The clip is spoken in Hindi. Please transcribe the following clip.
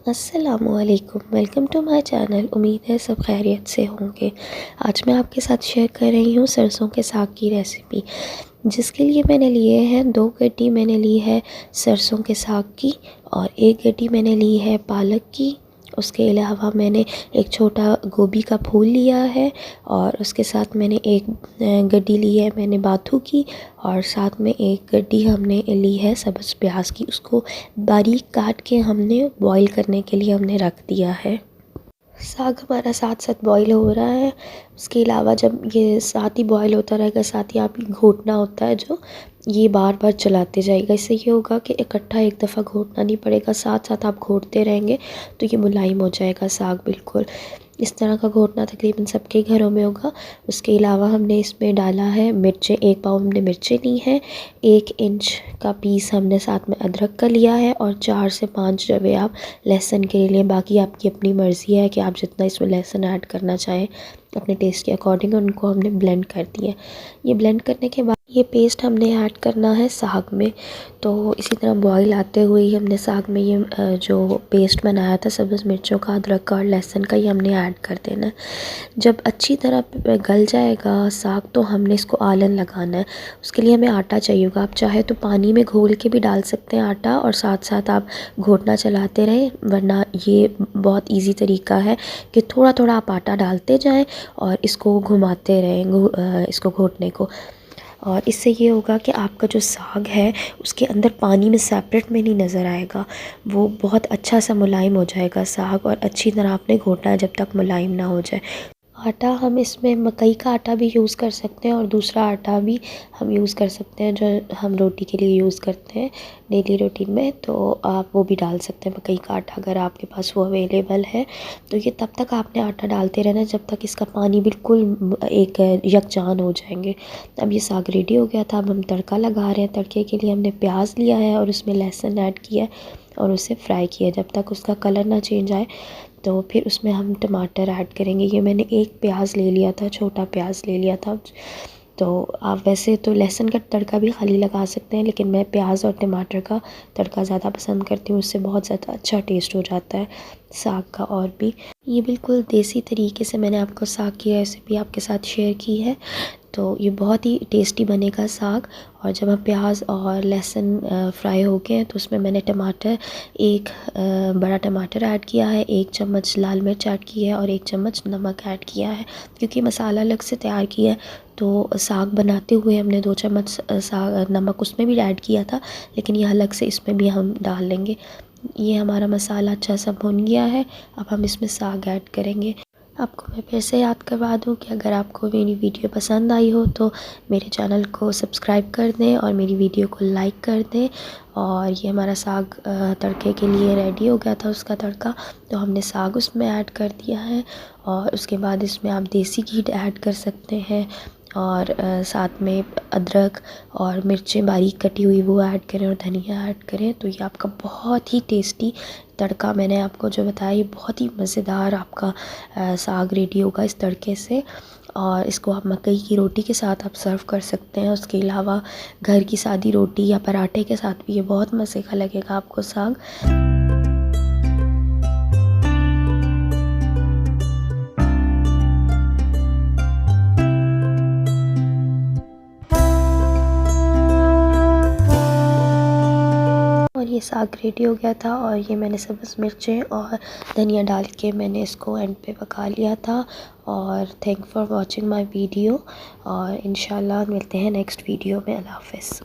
अस्सलामुअलैकुम, वेलकम टू माय चैनल। उम्मीद है सब खैरियत से होंगे। आज मैं आपके साथ शेयर कर रही हूँ सरसों के साग की रेसिपी, जिसके लिए मैंने लिए हैं 2 गड्डी मैंने ली है सरसों के साग की और 1 गड्डी मैंने ली है पालक की। उसके अलावा मैंने एक छोटा गोभी का फूल लिया है और उसके साथ मैंने एक गड्डी ली है मैंने बाथू की और साथ में एक गड्डी हमने ली है सब्ज़ प्याज की। उसको बारीक काट के हमने बॉईल करने के लिए हमने रख दिया है। साग हमारा साथ साथ बॉईल हो रहा है। उसके अलावा जब ये साथ ही बॉईल होता रहेगा, साथ ही आप घोटना होता है जो, ये बार बार चलाते जाइएगा। इससे ये होगा कि इकट्ठा एक दफ़ा घोटना नहीं पड़ेगा, साथ साथ आप घोटते रहेंगे तो ये मुलायम हो जाएगा साग। बिल्कुल इस तरह का घोटना तकरीबन सबके घरों में होगा। उसके अलावा हमने इसमें डाला है मिर्चें, 1 पाव हमने मिर्चें ली हैं, 1 इंच का पीस हमने साथ में अदरक का लिया है और 4 से 5 जवे आप लहसुन के लिए। बाकी आपकी अपनी मर्ज़ी है कि आप जितना इसमें लहसुन ऐड करना चाहें अपने टेस्ट के अकॉर्डिंग। उनको हमने ब्लेंड कर दिया। ये ब्लेंड करने के बाद ये पेस्ट हमने ऐड करना है साग में। तो इसी तरह बॉईल आते हुए ही हमने साग में ये जो पेस्ट बनाया था सब्ज़ मिर्चों का, अदरक का और लहसुन का, ये हमने ऐड कर देना है। जब अच्छी तरह गल जाएगा साग तो हमने इसको आलन लगाना है। उसके लिए हमें आटा चाहिए होगा। आप चाहे तो पानी में घोल के भी डाल सकते हैं आटा और साथ साथ आप घोटना चलाते रहें, वरना ये बहुत इजी तरीका है कि थोड़ा थोड़ा आप आटा डालते जाएं और इसको घुमाते रहें इसको घोटने को। और इससे ये होगा कि आपका जो साग है उसके अंदर पानी में सेपरेट में नहीं नज़र आएगा, वो बहुत अच्छा सा मुलायम हो जाएगा साग। और अच्छी तरह आपने घोटना है जब तक मुलायम ना हो जाए। आटा हम इसमें मकई का आटा भी यूज़ कर सकते हैं और दूसरा आटा भी हम यूज़ कर सकते हैं जो हम रोटी के लिए यूज़ करते हैं डेली रूटीन में। तो आप वो भी डाल सकते हैं मकई का आटा, अगर आपके पास वो अवेलेबल है। तो ये तब तक आपने आटा डालते रहना जब तक इसका पानी बिल्कुल एक यकजान हो जाएंगे। अब ये साग रेडी हो गया था। अब हम तड़का लगा रहे हैं। तड़के के लिए हमने प्याज लिया है और उसमें लहसुन ऐड किया है और उसे फ्राई किया जब तक उसका कलर ना चेंज आए। तो फिर उसमें हम टमाटर ऐड करेंगे। ये मैंने 1 प्याज ले लिया था, छोटा प्याज ले लिया था। तो आप वैसे तो लहसुन का तड़का भी खाली लगा सकते हैं, लेकिन मैं प्याज और टमाटर का तड़का ज़्यादा पसंद करती हूँ। उससे बहुत ज़्यादा अच्छा टेस्ट हो जाता है साग का। और भी ये बिल्कुल देसी तरीके से मैंने आपको साग की रेसिपी आपके साथ शेयर की है। तो ये बहुत ही टेस्टी बनेगा साग। और जब हम प्याज और लहसुन फ्राई हो गए तो उसमें मैंने टमाटर, 1 बड़ा टमाटर ऐड किया है, 1 चम्मच लाल मिर्च ऐड की है और 1 चम्मच नमक ऐड किया है। क्योंकि मसाला अलग से तैयार किया है तो साग बनाते हुए हमने 2 चम्मच नमक उसमें भी ऐड किया था, लेकिन ये अलग से इसमें भी हम डाल लेंगे। ये हमारा मसाला अच्छा सा भुन गया है। अब हम इसमें साग ऐड करेंगे। आपको मैं फिर से याद करवा दूं कि अगर आपको मेरी वीडियो पसंद आई हो तो मेरे चैनल को सब्सक्राइब कर दें और मेरी वीडियो को लाइक कर दें। और ये हमारा साग तड़के के लिए रेडी हो गया था, उसका तड़का। तो हमने साग उसमें ऐड कर दिया है और उसके बाद इसमें आप देसी घी ऐड कर सकते हैं और साथ में अदरक और मिर्चें बारीक कटी हुई वो ऐड करें और धनिया ऐड करें। तो ये आपका बहुत ही टेस्टी तड़का मैंने आपको जो बताया, ये बहुत ही मज़ेदार आपका साग रेडी होगा इस तड़के से। और इसको आप मकई की रोटी के साथ आप सर्व कर सकते हैं। उसके अलावा घर की सादी रोटी या पराठे के साथ भी ये बहुत मज़े का लगेगा आपको साग। और ये साग रेडी हो गया था और ये मैंने सब्ज़ मिर्चें और धनिया डाल के मैंने इसको एंड पे पका लिया था। और thank for watching my video और इंशाल्लाह मिलते हैं नेक्स्ट वीडियो में। अल्लाह हाफ़िज़।